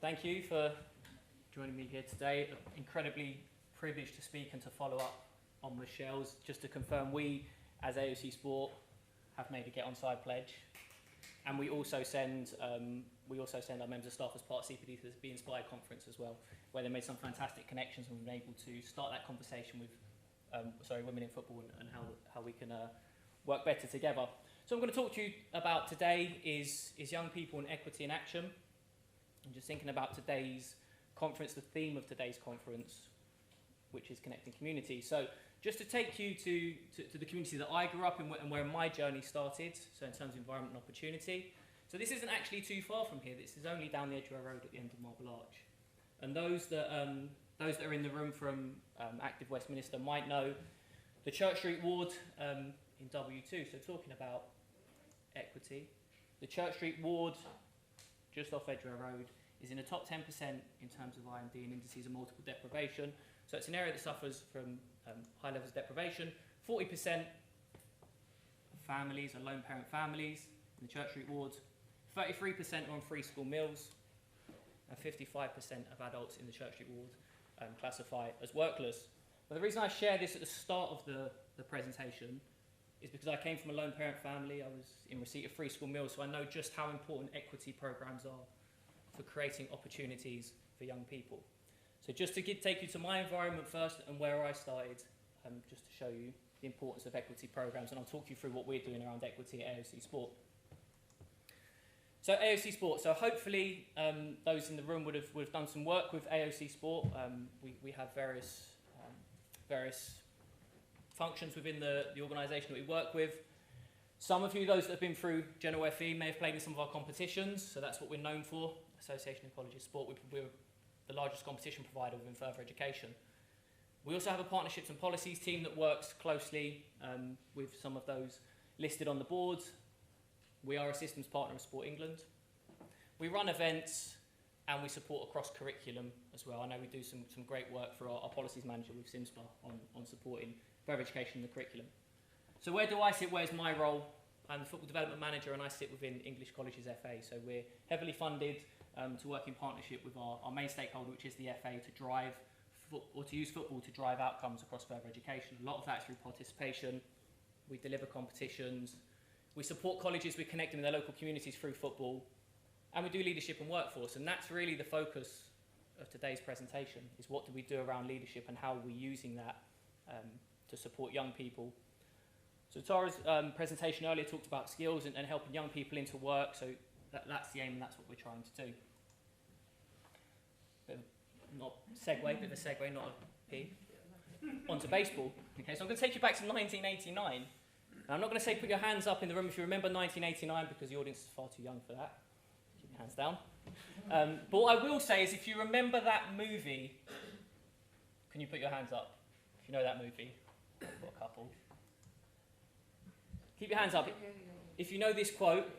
Thank you for joining me here today. Incredibly privileged to speak and to follow up on Michelle's. Just to confirm, we as AOC Sport have made a Get On Side pledge, and we also send our members of staff as part of CPD to the Be Inspired conference as well, where they made some fantastic connections and we've been able to start that conversation with women in football and how we can work better together. So I'm going to talk to you about today is young people and equity in action. I'm just thinking about today's conference, the theme of today's conference, which is connecting communities. So just to take you to the community that I grew up in and where my journey started, so in terms of environment and opportunity. So this isn't actually too far from here. This is only down the Edgware Road at the end of Marble Arch. And those that are in the room from Active Westminster might know the Church Street ward in W2. So talking about equity, the Church Street ward just off Edgware Road is in the top 10% in terms of IMD and indices of multiple deprivation. So it's an area that suffers from high levels of deprivation. 40% of families are lone parent families in the Church Street ward. 33% are on free school meals, and 55% of adults in the Church Street ward classify as workless. But the reason I share this at the start of the presentation is because I came from a lone parent family. I was in receipt of free school meals, so I know just how important equity programs are for creating opportunities for young people. So just to take you to my environment first and where I started, just to show you the importance of equity programs, and I'll talk you through what we're doing around equity at AOC Sport. So AOC Sport, so hopefully those in the room would have done some work with AOC Sport. We have various functions within the organisation that we work with. Some of you, those that have been through General FE, may have played in some of our competitions, so that's what we're known for, Association of Colleges Sport. We're the largest competition provider within further education. We also have a partnerships and policies team that works closely with some of those listed on the board. We are a systems partner of Sport England. We run events and we support across curriculum as well. I know we do some great work for our policies manager with SimSpa on supporting further education in the curriculum. So where do I sit? Where's my role? I'm the football development manager and I sit within English Colleges FA. So we're heavily funded to work in partnership with our main stakeholder, which is the FA, to use football to drive outcomes across further education. A lot of that through participation. We deliver competitions. We support colleges with connecting with their local communities through football. And we do leadership and workforce. And that's really the focus of today's presentation, is what do we do around leadership and how are we using that to support young people. So Tara's presentation earlier talked about skills and helping young people into work, so that's the aim and that's what we're trying to do. Bit of a segue, not a P. Onto baseball. Okay, so I'm going to take you back to 1989. Now, I'm not going to say put your hands up in the room if you remember 1989 because the audience is far too young for that. Keep your hands down. But what I will say is if you remember that movie, can you put your hands up? If you know that movie. I've got a couple. Keep your hands up. If you know this quote,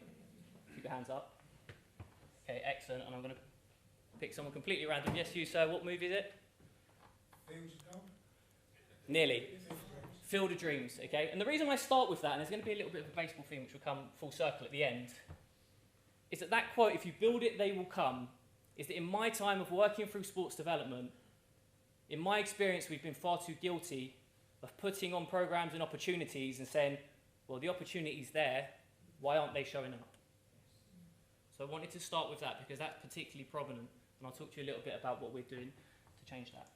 keep your hands up. Okay, excellent. And I'm going to pick someone completely random. Yes, you, sir. What movie is it? Nearly. Field of Dreams, okay? And the reason I start with that, and there's going to be a little bit of a baseball theme which will come full circle at the end, is that quote, if you build it, they will come, is that in my time of working through sports development, in my experience, we've been far too guilty of putting on programs and opportunities and saying, well, the opportunity's there, why aren't they showing up? So I wanted to start with that because that's particularly prominent, and I'll talk to you a little bit about what we're doing to change that.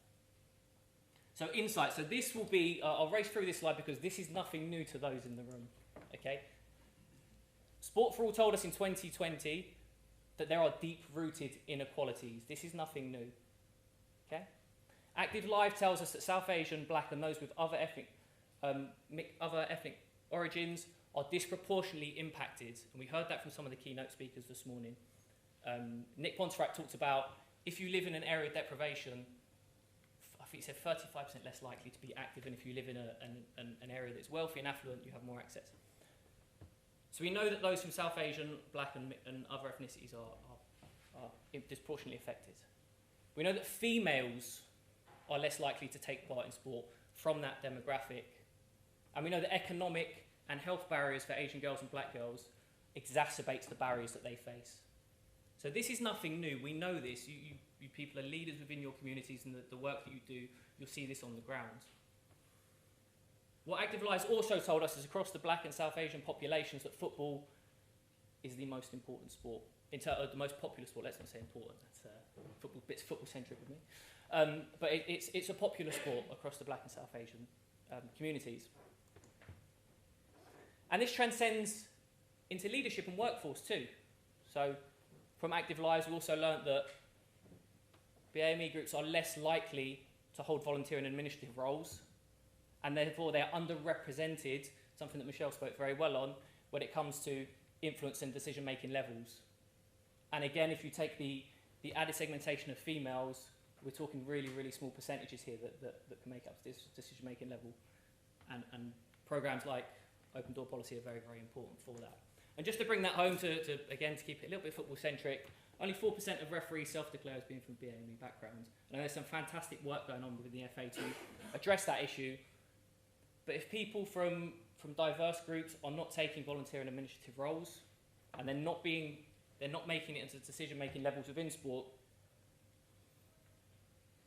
So insight, so this will be, I'll race through this slide because this is nothing new to those in the room, okay? Sport for All told us in 2020 that there are deep-rooted inequalities. This is nothing new, okay? Active Live tells us that South Asian, Black and those with other ethnic origins are disproportionately impacted, and we heard that from some of the keynote speakers this morning. Nick Pontefract talked about if you live in an area of deprivation, I think he said 35% less likely to be active than if you live in an area that's wealthy and affluent, you have more access. So we know that those from South Asian, Black and other ethnicities are disproportionately affected. We know that females are less likely to take part in sport from that demographic. And we know that economic and health barriers for Asian girls and Black girls exacerbates the barriers that they face. So So this is nothing new. We know this. You people are leaders within your communities, and the work that you do, you'll see this on the ground. What Active Lives also told us is across the Black and South Asian populations that football is the most important sport, the most popular sport. Let's not say important. That's football. It's football-centric with me. But it's a popular sport across the Black and South Asian communities. And this transcends into leadership and workforce too. So from Active Lives, we also learnt that BAME groups are less likely to hold volunteer and administrative roles, and therefore they're underrepresented, something that Michelle spoke very well on, when it comes to influence and decision-making levels. And again, if you take the added segmentation of females, we're talking really, really small percentages here that can make up this decision-making level. And programs like Open Door Policy are very, very important for that. And just to bring that home, to keep it a little bit football-centric, only 4% of referees self-declare as being from BAME backgrounds. And there's some fantastic work going on within the FA to address that issue. But if people from diverse groups are not taking volunteer and administrative roles, and they're not making it into decision-making levels within sport,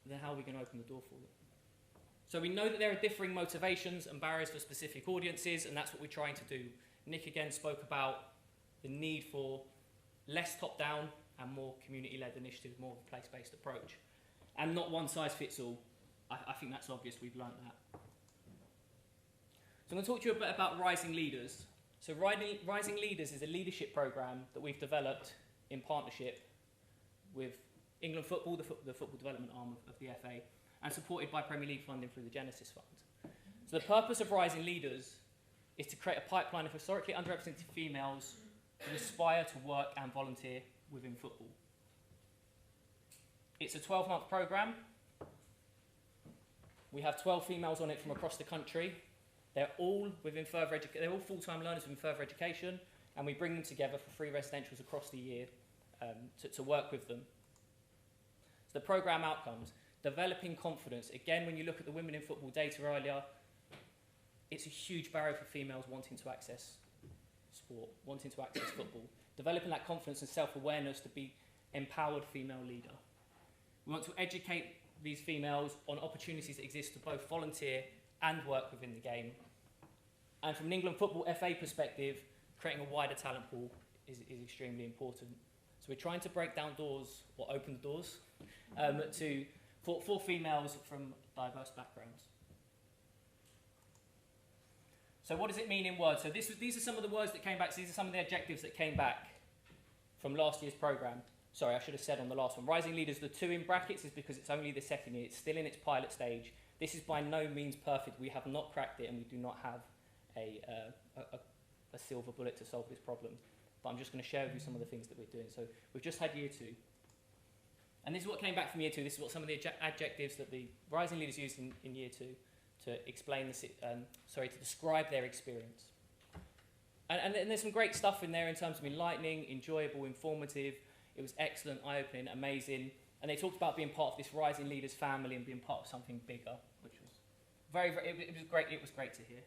then how are we going to open the door for them? So we know that there are differing motivations and barriers for specific audiences, and that's what we're trying to do. Nick again spoke about the need for less top-down and more community-led initiatives, more of a place-based approach. And not one size fits all. I think that's obvious, we've learnt that. So I'm going to talk to you a bit about Rising Leaders. So Rising Leaders is a leadership programme that we've developed in partnership with England Football, the football development arm of the FA, and supported by Premier League funding through the Genesis Fund. So the purpose of Rising Leaders is to create a pipeline of historically underrepresented females who aspire to work and volunteer within football. It's a 12-month programme. We have 12 females on it from across the country. They're all they're all full-time learners within further education, and we bring them together for free residentials across the year to work with them. So the programme outcomes: developing confidence. Again, when you look at the women in football data earlier, it's a huge barrier for females wanting to access sport, wanting to access football. Developing that confidence and self-awareness to be empowered female leader. We want to educate these females on opportunities that exist to both volunteer and work within the game. And from an England Football FA perspective, creating a wider talent pool is extremely important. So we're trying to break down doors, or open the doors, for females from diverse backgrounds. So what does it mean in words? So these are some of the words that came back. So these are some of the adjectives that came back from last year's programme. Sorry, I should have said on the last one. Rising Leaders, the 2 in brackets is because it's only the second year. It's still in its pilot stage. This is by no means perfect. We have not cracked it, and we do not have a silver bullet to solve this problem. But I'm just going to share with you some of the things that we're doing. So we've just had year 2. And this is what came back from year 2. This is what some of the adjectives that the Rising Leaders used in year 2 to explain this, to describe their experience. And there's some great stuff in there in terms of enlightening, enjoyable, informative. It was excellent, eye-opening, amazing. And they talked about being part of this Rising Leaders family and being part of something bigger, which was it was great. It was great to hear.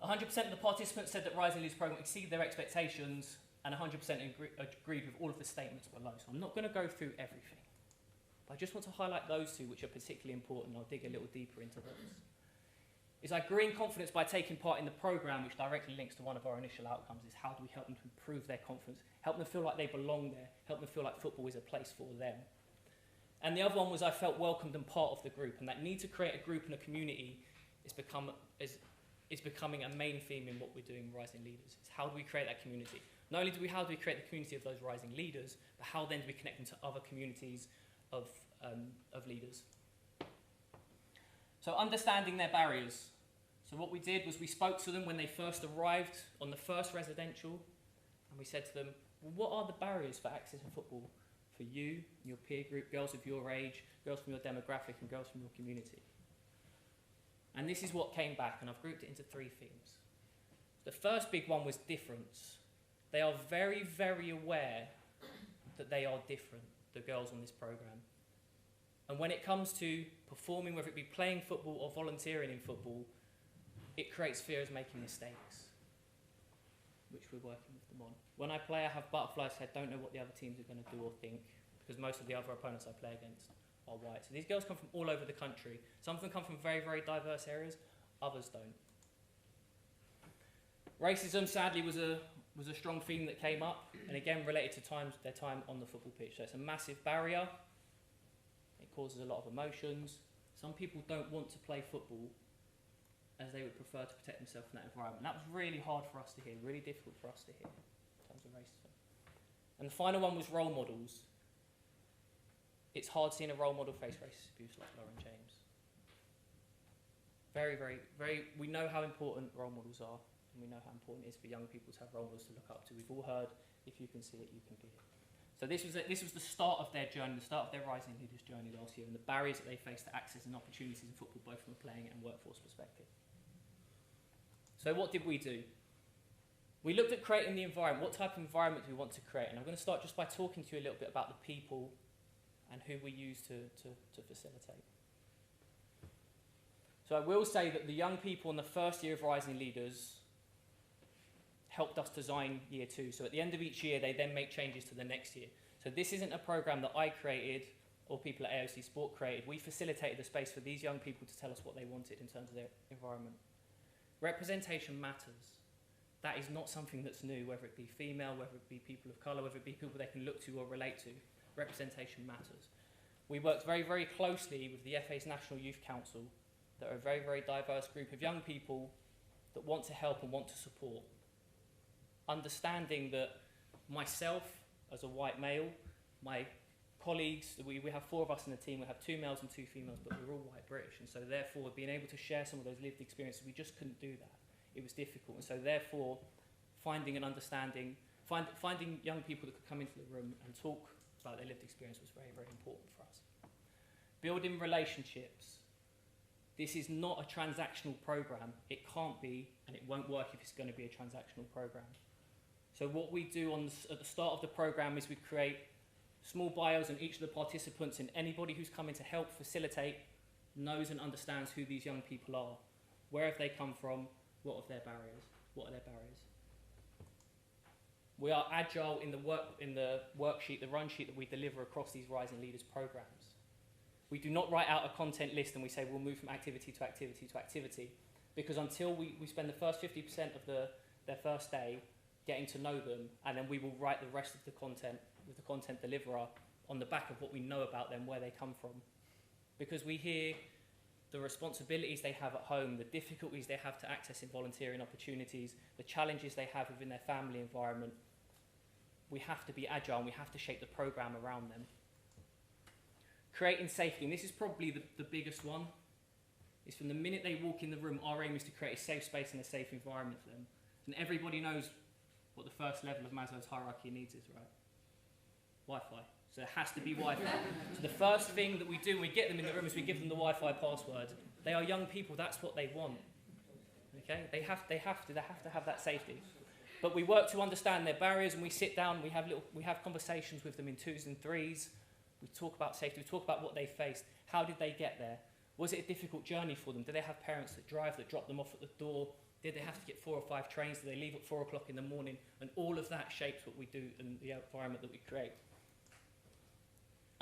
100% of the participants said that Rising Leaders program exceeded their expectations, and 100% agreed with all of the statements below. So I'm not going to go through everything, but I just want to highlight those 2 which are particularly important. I'll dig a little deeper into those. Is I grew in confidence by taking part in the programme, which directly links to one of our initial outcomes, is how do we help them to improve their confidence, help them feel like they belong there, help them feel like football is a place for them. And the other one was I felt welcomed and part of the group, and that need to create a group and a community is becoming a main theme in what we're doing in Rising Leaders. It's how do we create that community? Not only how do we create the community of those Rising Leaders, but how then do we connect them to other communities of leaders? So understanding their barriers. So what we did was we spoke to them when they first arrived on the first residential, and we said to them, well, what are the barriers for accessing football for you, your peer group, girls of your age, girls from your demographic, and girls from your community? And this is what came back, and I've grouped it into 3 themes. The first big one was difference. They are very, very aware that they are different, the girls on this programme. And when it comes to performing, whether it be playing football or volunteering in football, it creates fear of making mistakes, which we're working with them on. When I play, I have butterflies, so I don't know what the other teams are going to do or think, because most of the other opponents I play against are white. So these girls come from all over the country. Some of them come from very, very diverse areas, others don't. Racism, sadly, was a strong theme that came up, and again related to their time on the football pitch. So it's a massive barrier. It causes a lot of emotions. Some people don't want to play football as they would prefer to protect themselves from that environment. And that was really hard for us to hear, really difficult for us to hear in terms of racism. And the final one was role models. It's hard seeing a role model face racist abuse like Lauren James. Very, very, very, we know how important role models are, and we know how important it is for young people to have role models to look up to. We've all heard, if you can see it, you can be it. So this was the start of their journey, the start of their Rising Leaders journey last year, and the barriers that they faced to access and opportunities in football, both from a playing and workforce perspective. So what did we do? We looked at creating the environment. What type of environment do we want to create? And I'm going to start just by talking to you a little bit about the people and who we use to facilitate. So I will say that the young people in the first year of Rising Leaders helped us design year 2. So at the end of each year, they then make changes to the next year. So this isn't a program that I created or people at AOC Sport created. We facilitated the space for these young people to tell us what they wanted in terms of their environment. Representation matters. That is not something that's new, whether it be female, whether it be people of colour, whether it be people they can look to or relate to. Representation matters. We worked very, very closely with the FA's National Youth Council, that are a very, very diverse group of young people that want to help and want to support. Understanding that myself, as a white male, my colleagues, we have 4 of us in the team, we have 2 males and 2 females, but we're all white British, and so therefore being able to share some of those lived experiences, we just couldn't do that. It was difficult, and so therefore finding an understanding, finding young people that could come into the room and talk about their lived experience was very, very important for us. Building relationships. This is not a transactional program. It can't be, and it won't work if it's going to be a transactional program. So what we do at the start of the program is we create small bios on each of the participants, and anybody who's coming to help facilitate knows and understands who these young people are. Where have they come from? What are their barriers? What are their barriers? We are agile in the worksheet, the run sheet that we deliver across these Rising Leaders programs. We do not write out a content list and we say we'll move from activity to activity to activity, because until we spend the first 50% of their first day getting to know them, and then we will write the rest of the content with the content deliverer on the back of what we know about them, where they come from. Because we hear the responsibilities they have at home, the difficulties they have to accessing volunteering opportunities, the challenges they have within their family environment. We have to be agile and we have to shape the program around them. Creating safety, and this is probably the biggest one, is from the minute they walk in the room, our aim is to create a safe space and a safe environment for them. And everybody knows what the first level of Maslow's hierarchy of needs is, right? Wi-Fi. So it has to be Wi-Fi. So the first thing that we do when we get them in the room is we give them the Wi-Fi password. They are young people, that's what they want. Okay? They have to have that safety. But we work to understand their barriers, and we sit down, we have conversations with them in 2s and 3s. We talk about safety, we talk about what they faced. How did they get there? Was it a difficult journey for them? Did they have parents that drive, that drop them off at the door? Did they have to get 4 or 5 trains? Did they leave at 4 o'clock in the morning? And all of that shapes what we do and the environment that we create.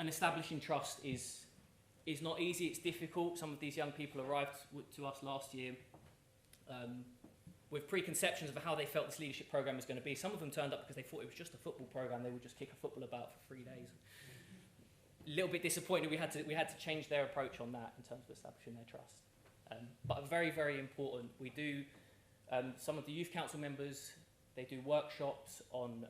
And establishing trust is not easy, it's difficult. Some of these young people arrived to us last year with preconceptions of how they felt this leadership program was going to be. Some of them turned up because they thought it was just a football program, they would just kick a football about for 3 days. A little bit disappointed we had to change their approach on that in terms of establishing their trust. But very, very important. We do, some of the youth council members, they do workshops on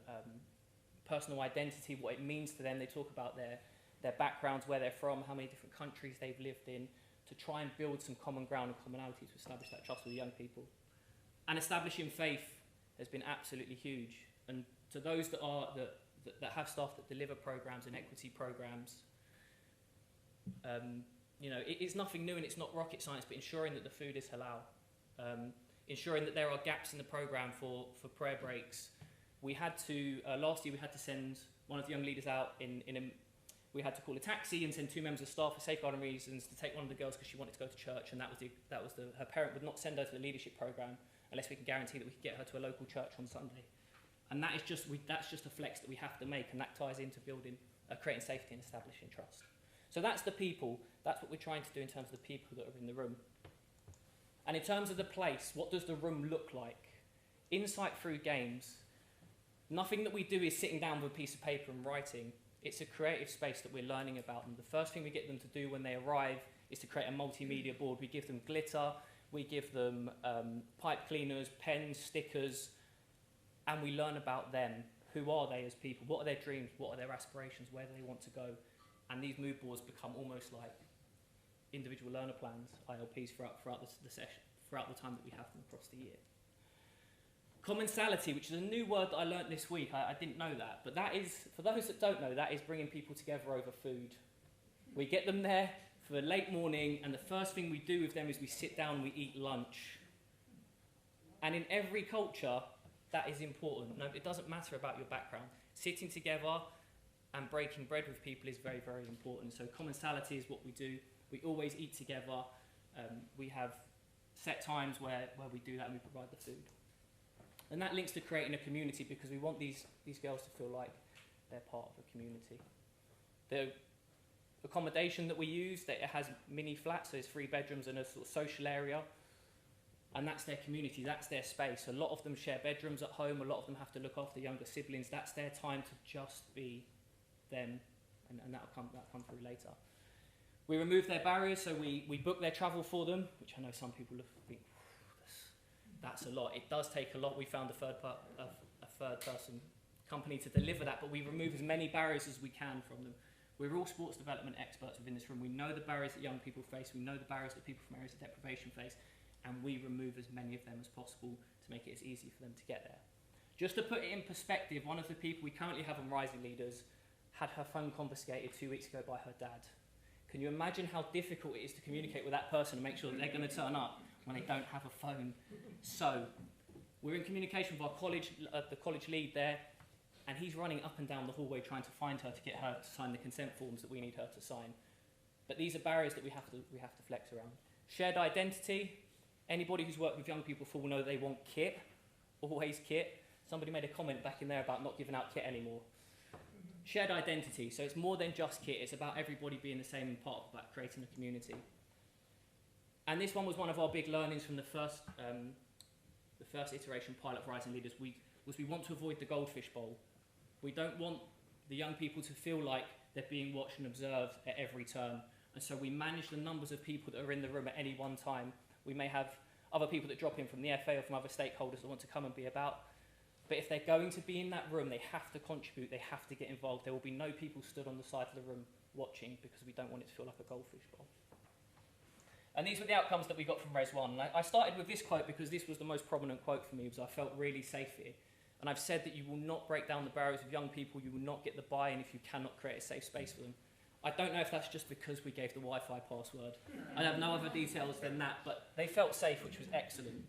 personal identity, what it means to them. They talk about their backgrounds, where they're from, how many different countries they've lived in, to try and build some common ground and commonality to establish that trust with the young people. And establishing faith has been absolutely huge. And to those that have staff that deliver programs and equity programs, it's nothing new and it's not rocket science, but ensuring that the food is halal, ensuring that there are gaps in the program for prayer breaks. We had to, last year we had to send one of the young leaders out we had to call a taxi and send 2 members of staff for safeguarding reasons to take one of the girls because she wanted to go to church, and her parent would not send her to the leadership program unless we can guarantee that we could get her to a local church on Sunday. And that is that's just a flex that we have to make, and that ties into building, creating safety and establishing trust. So that's the people. That's what we're trying to do in terms of the people that are in the room. And in terms of the place, what does the room look like? Insight through games. Nothing that we do is sitting down with a piece of paper and writing. It's a creative space that we're learning about. And the first thing we get them to do when they arrive is to create a multimedia board. We give them glitter, we give them pipe cleaners, pens, stickers, and we learn about them. Who are they as people? What are their dreams? What are their aspirations? Where do they want to go? And these mood boards become almost like individual learner plans, ILPs, throughout the session, throughout the time that we have them across the year. Commensality, which is a new word that I learnt this week. I didn't know that, but that is, for those that don't know, that is bringing people together over food. We get them there for a late morning, and the first thing we do with them is we sit down and we eat lunch. And in every culture, that is important. No, it doesn't matter about your background. Sitting together and breaking bread with people is very, very important. So commensality is what we do. We always eat together. We have set times where we do that and we provide the food. And that links to creating a community, because we want these girls to feel like they're part of a community. The accommodation that we use, that it has mini flats, so there's 3 bedrooms and a sort of social area. And that's their community, that's their space. A lot of them share bedrooms at home, a lot of them have to look after younger siblings. That's their time to just be them, and that'll come through later. We remove their barriers, so we book their travel for them, which I know some people think, that's a lot. It does take a lot. We found a third person company to deliver that, but we remove as many barriers as we can from them. We're all sports development experts within this room. We know the barriers that young people face, we know the barriers that people from areas of deprivation face, and we remove as many of them as possible to make it as easy for them to get there. Just to put it in perspective, one of the people we currently have on Rising Leaders had her phone confiscated 2 weeks ago by her dad. Can you imagine how difficult it is to communicate with that person and make sure that they're going to turn up when they don't have a phone? So we're in communication with our college, the college lead there, and he's running up and down the hallway trying to find her to get her to sign the consent forms that we need her to sign. But these are barriers that we have to flex around. Shared identity. Anybody who's worked with young people before will know they want kit, always kit. Somebody made a comment back in there about not giving out kit anymore. Shared identity, so it's more than just kit, it's about everybody being the same part about creating a community. And this one was one of our big learnings from the first iteration pilot of Rising Leaders. We want to avoid the goldfish bowl. We don't want the young people to feel like they're being watched and observed at every turn. And so we manage the numbers of people that are in the room at any one time. We may have other people that drop in from the FA or from other stakeholders that want to come and be about. But if they're going to be in that room, they have to contribute, they have to get involved. There will be no people stood on the side of the room watching, because we don't want it to feel like a goldfish bowl. And these were the outcomes that we got from Res 1. And I started with this quote because this was the most prominent quote for me, because I felt really safe here. And I've said that you will not break down the barriers of young people, you will not get the buy-in if you cannot create a safe space for them. I don't know if that's just because we gave the Wi-Fi password. I have no other details than that, but they felt safe, which was excellent.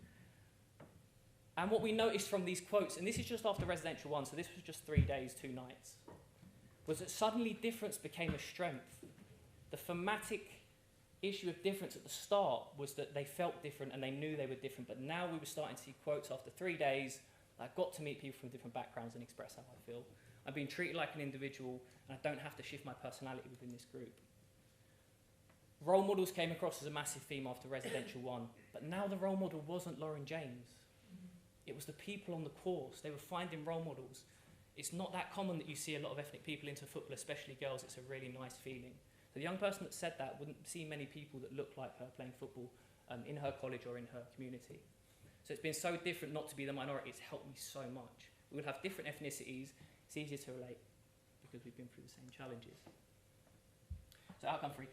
And what we noticed from these quotes, and this is just after Residential 1, so this was just 3 days, 2 nights, was that suddenly difference became a strength. The thematic issue of difference at the start was that they felt different and they knew they were different, but now we were starting to see quotes after 3 days. I got to meet people from different backgrounds and express how I feel. I'm being treated like an individual, and I don't have to shift my personality within this group. Role models came across as a massive theme after Residential 1, but now the role model wasn't Lauren James. It was the people on the course. They were finding role models. It's not that common that you see a lot of ethnic people into football, especially girls. It's a really nice feeling. The young person that said that wouldn't see many people that looked like her playing football in her college or in her community. So it's been so different not to be the minority. It's helped me so much. We would have different ethnicities. It's easier to relate because we've been through the same challenges. So outcome 3.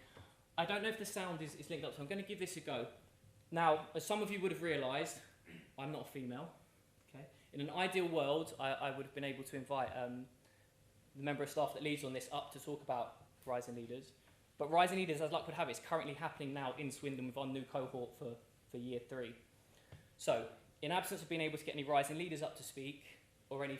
I don't know if the sound is linked up, so I'm going to give this a go. Now, as some of you would have realised, I'm not a female. Okay? In an ideal world, I would have been able to invite the member of staff that leads on this up to talk about Rising Leaders. But Rising Leaders, as luck would have it, is currently happening now in Swindon with our new cohort for year 3. So, in absence of being able to get any Rising Leaders up to speak, or any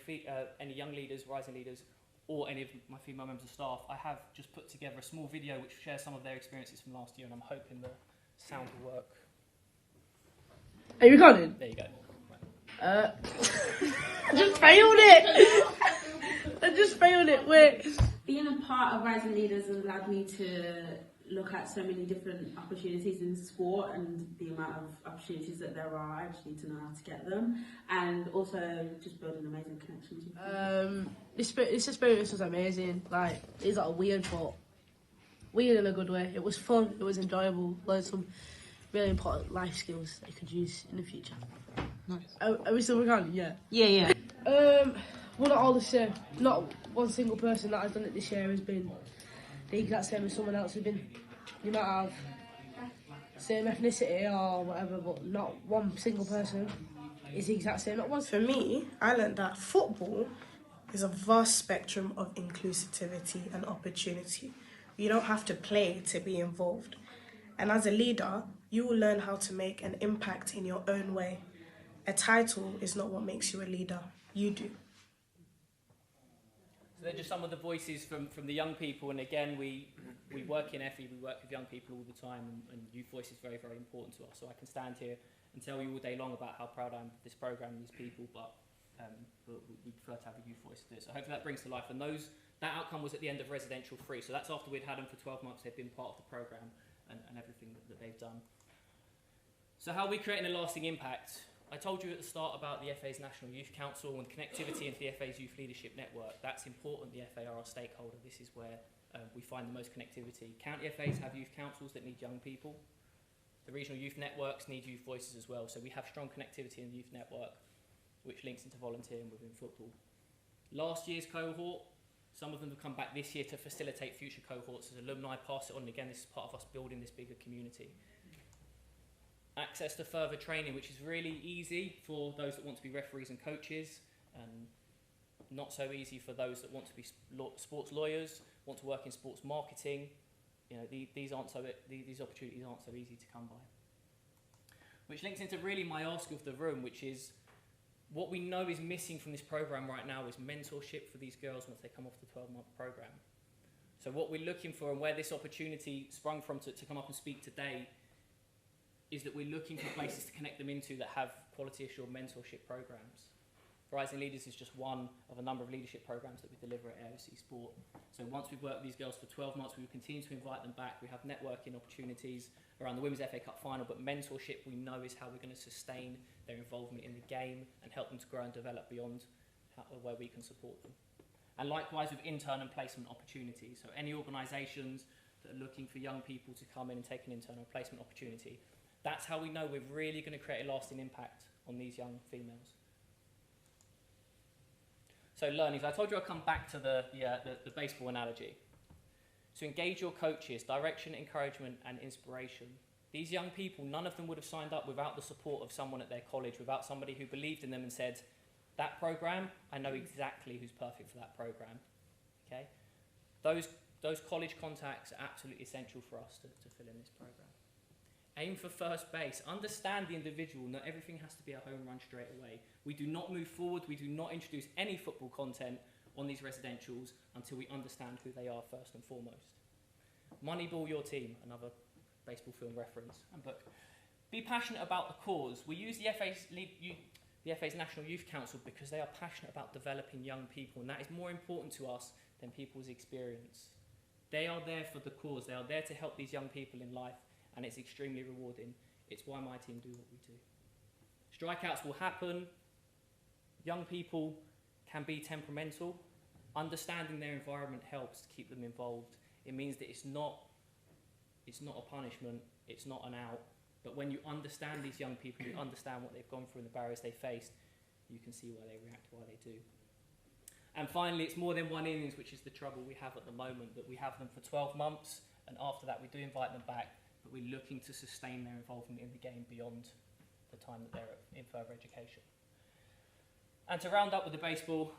young leaders, Rising Leaders, or any of my female members of staff, I have just put together a small video which shares some of their experiences from last year, and I'm hoping the sound will work. Are you recording? There you go. I just failed it. I just failed it. Wait. Being a part of Rising Leaders has allowed me to look at so many different opportunities in sport and the amount of opportunities that there are. I just need to know how to get them, and also just building amazing connections with This experience was amazing. Like, it's like weird, but weird in a good way. It was fun. It was enjoyable. Learned some really important life skills that you could use in the future. Nice. Are we still recording? Yeah. Yeah. Well, not all the same. Not one single person that has done it this year has been the exact same as someone else has been. You might have same ethnicity or whatever, but not one single person is the exact same. Not one. For me, I learned that football is a vast spectrum of inclusivity and opportunity. You don't have to play to be involved. And as a leader, you will learn how to make an impact in your own way. A title is not what makes you a leader. You do. So they're just some of the voices from the young people, and again, we work in FE, we work with young people all the time, and youth voice is very, very important to us. So I can stand here and tell you all day long about how proud I am of this programme and these people, but we prefer to have a youth voice to do it. So hopefully that brings to life, and that outcome was at the end of residential 3, so that's after we'd had them for 12 months, they've been part of the programme and everything that they've done. So how are we creating a lasting impact? I told you at the start about the FA's National Youth Council and connectivity into the FA's Youth Leadership Network. That's important. The FA are our stakeholder. This is where we find the most connectivity. County FAs have youth councils that need young people. The regional youth networks need youth voices as well. So we have strong connectivity in the youth network, which links into volunteering within football. Last year's cohort, some of them have come back this year to facilitate future cohorts as alumni pass it on. Again, this is part of us building this bigger community. Access to further training, which is really easy for those that want to be referees and coaches, and not so easy for those that want to be sports lawyers, want to work in sports marketing. You know, these opportunities aren't so easy to come by. Which links into really my ask of the room, which is what we know is missing from this programme right now is mentorship for these girls once they come off the 12-month programme. So what we're looking for, and where this opportunity sprung from to come up and speak today, is that we're looking for places to connect them into that have quality assured mentorship programs. Rising Leaders is just one of a number of leadership programs that we deliver at AOC Sport. So once we've worked with these girls for 12 months, we will continue to invite them back. We have networking opportunities around the Women's FA Cup final, but mentorship we know is how we're going to sustain their involvement in the game and help them to grow and develop beyond where we can support them. And likewise with intern and placement opportunities. So any organisations that are looking for young people to come in and take an internal placement opportunity, that's how we know we're really going to create a lasting impact on these young females. So learnings. I told you I'd come back to the baseball analogy. So engage your coaches, direction, encouragement and inspiration. These young people, none of them would have signed up without the support of someone at their college, without somebody who believed in them and said, that programme, I know exactly who's perfect for that programme. Okay? Those college contacts are absolutely essential for us to fill in this programme. Aim for first base. Understand the individual. Not everything has to be a home run straight away. We do not move forward. We do not introduce any football content on these residentials until we understand who they are first and foremost. Moneyball your team, another baseball film reference and book. Be passionate about the cause. We use the FA's National Youth Council because they are passionate about developing young people, and that is more important to us than people's experience. They are there for the cause. They are there to help these young people in life, and it's extremely rewarding. It's why my team do what we do. Strikeouts will happen. Young people can be temperamental. Understanding their environment helps to keep them involved. It means that it's not a punishment, it's not an out. But when you understand these young people, you understand what they've gone through and the barriers they faced, you can see why they react, why they do. And finally, it's more than one innings, which is the trouble we have at the moment, that we have them for 12 months, and after that we do invite them back, but we're looking to sustain their involvement in the game beyond the time that they're in further education. And to round up with the baseball,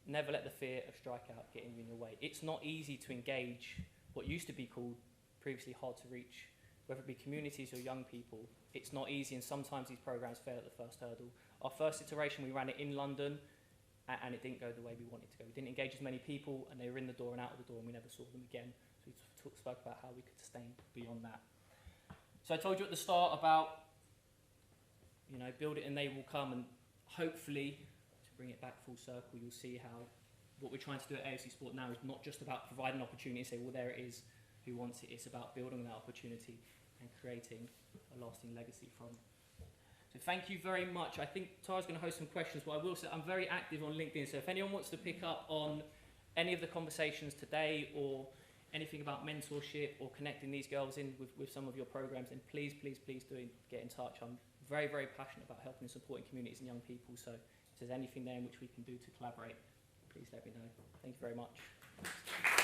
never let the fear of strikeout get in your way. It's not easy to engage what used to be called previously hard to reach, whether it be communities or young people. It's not easy, and sometimes these programs fail at the first hurdle. Our first iteration, we ran it in London, and it didn't go the way we wanted to go. We didn't engage as many people, and they were in the door and out of the door, and we never saw them again. So we spoke about how we could sustain beyond that. So I told you at the start about You know, build it and they will come, and hopefully, to bring it back full circle, you'll see how what we're trying to do at AFC Sport now is not just about providing opportunity and say, well, there it is, who wants it? It's about building that opportunity and creating a lasting legacy from it. So thank you very much. I think Tara's going to host some questions, but I will say I'm very active on LinkedIn, so if anyone wants to pick up on any of the conversations today or anything about mentorship or connecting these girls in with some of your programs, then please do get in touch. I'm very, very passionate about helping and supporting communities and young people, so if there's anything there in which we can do to collaborate, please let me know. Thank you very much.